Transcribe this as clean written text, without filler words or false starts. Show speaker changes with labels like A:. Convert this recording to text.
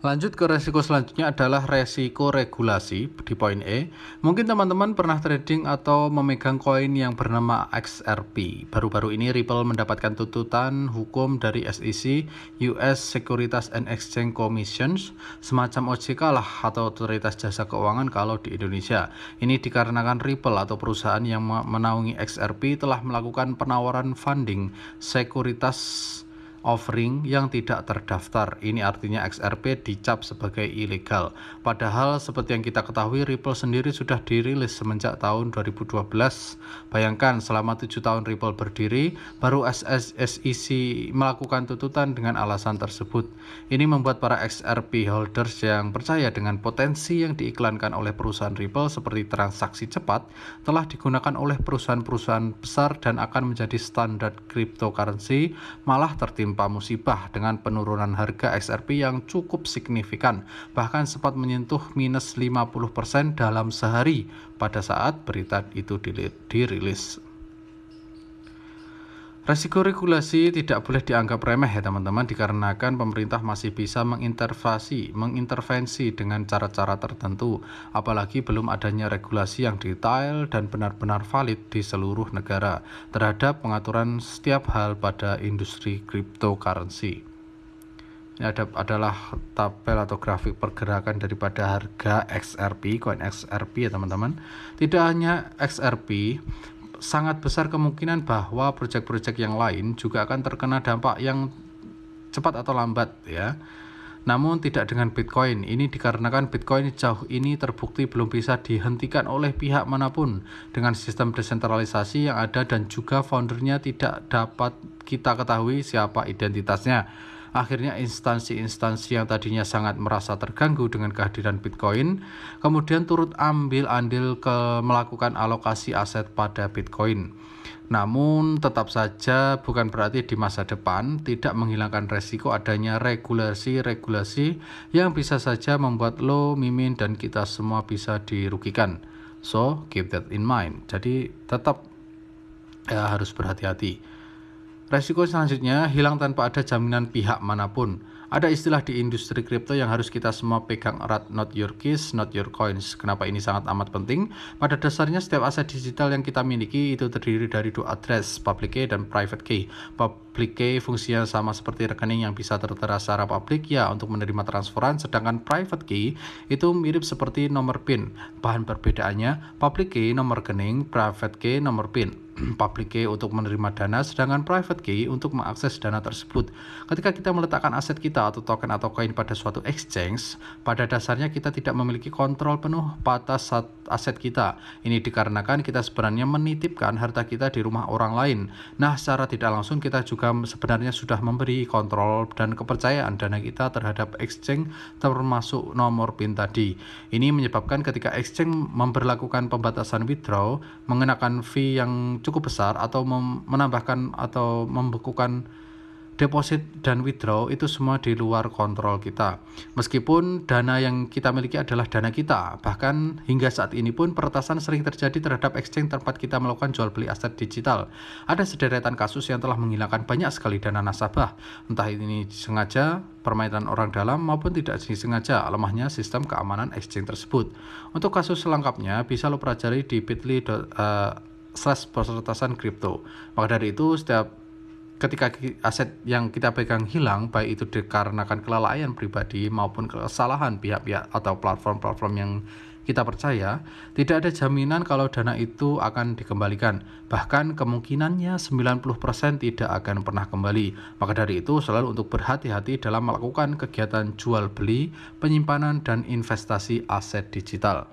A: Lanjut ke resiko selanjutnya adalah resiko regulasi di poin E. Mungkin teman-teman pernah trading atau memegang koin yang bernama XRP. Baru-baru ini Ripple mendapatkan tuntutan hukum dari SEC, US Securities and Exchange Commission, semacam OJK lah atau Otoritas Jasa Keuangan kalau di Indonesia. Ini dikarenakan Ripple atau perusahaan yang menaungi XRP telah melakukan penawaran funding sekuritas offering yang tidak terdaftar. Ini artinya XRP dicap sebagai ilegal. Padahal seperti yang kita ketahui, Ripple sendiri sudah dirilis semenjak tahun 2012. Bayangkan selama 7 tahun Ripple berdiri, baru SEC melakukan tuntutan dengan alasan tersebut. Ini membuat para XRP holders yang percaya dengan potensi yang diiklankan oleh perusahaan Ripple seperti transaksi cepat telah digunakan oleh perusahaan-perusahaan besar dan akan menjadi standar cryptocurrency, malah tertimpa musibah dengan penurunan harga XRP yang cukup signifikan, bahkan sempat menyentuh minus 50% dalam sehari pada saat berita itu dirilis. Resiko regulasi tidak boleh dianggap remeh ya teman-teman, dikarenakan pemerintah masih bisa mengintervensi dengan cara-cara tertentu, apalagi belum adanya regulasi yang detail dan benar-benar valid di seluruh negara terhadap pengaturan setiap hal pada industri cryptocurrency. Ini adalah tabel atau grafik pergerakan daripada harga XRP, koin XRP ya teman-teman. Tidak hanya XRP, sangat besar kemungkinan bahwa proyek-proyek yang lain juga akan terkena dampak yang cepat atau lambat ya. Namun tidak dengan Bitcoin. Ini dikarenakan Bitcoin jauh ini terbukti belum bisa dihentikan oleh pihak manapun dengan sistem desentralisasi yang ada, dan juga foundernya tidak dapat kita ketahui siapa identitasnya. Akhirnya instansi-instansi yang tadinya sangat merasa terganggu dengan kehadiran Bitcoin kemudian turut ambil andil melakukan alokasi aset pada Bitcoin. Namun tetap saja bukan berarti di masa depan tidak menghilangkan resiko adanya regulasi-regulasi yang bisa saja membuat lo, Mimin, dan kita semua bisa dirugikan. So, keep that in mind. Jadi tetap harus berhati-hati. Resiko selanjutnya, hilang tanpa ada jaminan pihak manapun. Ada istilah di industri kripto yang harus kita semua pegang erat, not your keys, not your coins. Kenapa ini sangat amat penting? Pada dasarnya setiap aset digital yang kita miliki itu terdiri dari dua address, public key dan private key. Public key fungsinya sama seperti rekening yang bisa tertera secara publik ya untuk menerima transferan, sedangkan private key itu mirip seperti nomor PIN. Bahan perbedaannya, public key nomor rekening, private key nomor PIN. Public key untuk menerima dana, sedangkan private key untuk mengakses dana tersebut. Ketika kita meletakkan aset kita atau token atau koin pada suatu exchange, pada dasarnya kita tidak memiliki kontrol penuh atas aset kita. Ini dikarenakan kita sebenarnya menitipkan harta kita di rumah orang lain. Nah, secara tidak langsung kita juga sebenarnya sudah memberi kontrol dan kepercayaan dana kita terhadap exchange, termasuk nomor PIN tadi. Ini menyebabkan ketika exchange memberlakukan pembatasan withdraw, mengenakan fee yang cukup besar atau menambahkan atau membekukan deposit dan withdraw, itu semua di luar kontrol kita. Meskipun dana yang kita miliki adalah dana kita, bahkan hingga saat ini pun peretasan sering terjadi terhadap exchange tempat kita melakukan jual beli aset digital. Ada sederetan kasus yang telah menghilangkan banyak sekali dana nasabah, entah ini disengaja, permainan orang dalam, maupun tidak disengaja, lemahnya sistem keamanan exchange tersebut. Untuk kasus selengkapnya bisa lo pelajari di bit.ly/peretasan kripto. Maka dari itu, ketika aset yang kita pegang hilang, baik itu dikarenakan kelalaian pribadi maupun kesalahan pihak-pihak atau platform-platform yang kita percaya, tidak ada jaminan kalau dana itu akan dikembalikan. Bahkan kemungkinannya 90% tidak akan pernah kembali. Maka dari itu selalu untuk berhati-hati dalam melakukan kegiatan jual beli, penyimpanan, dan investasi aset digital.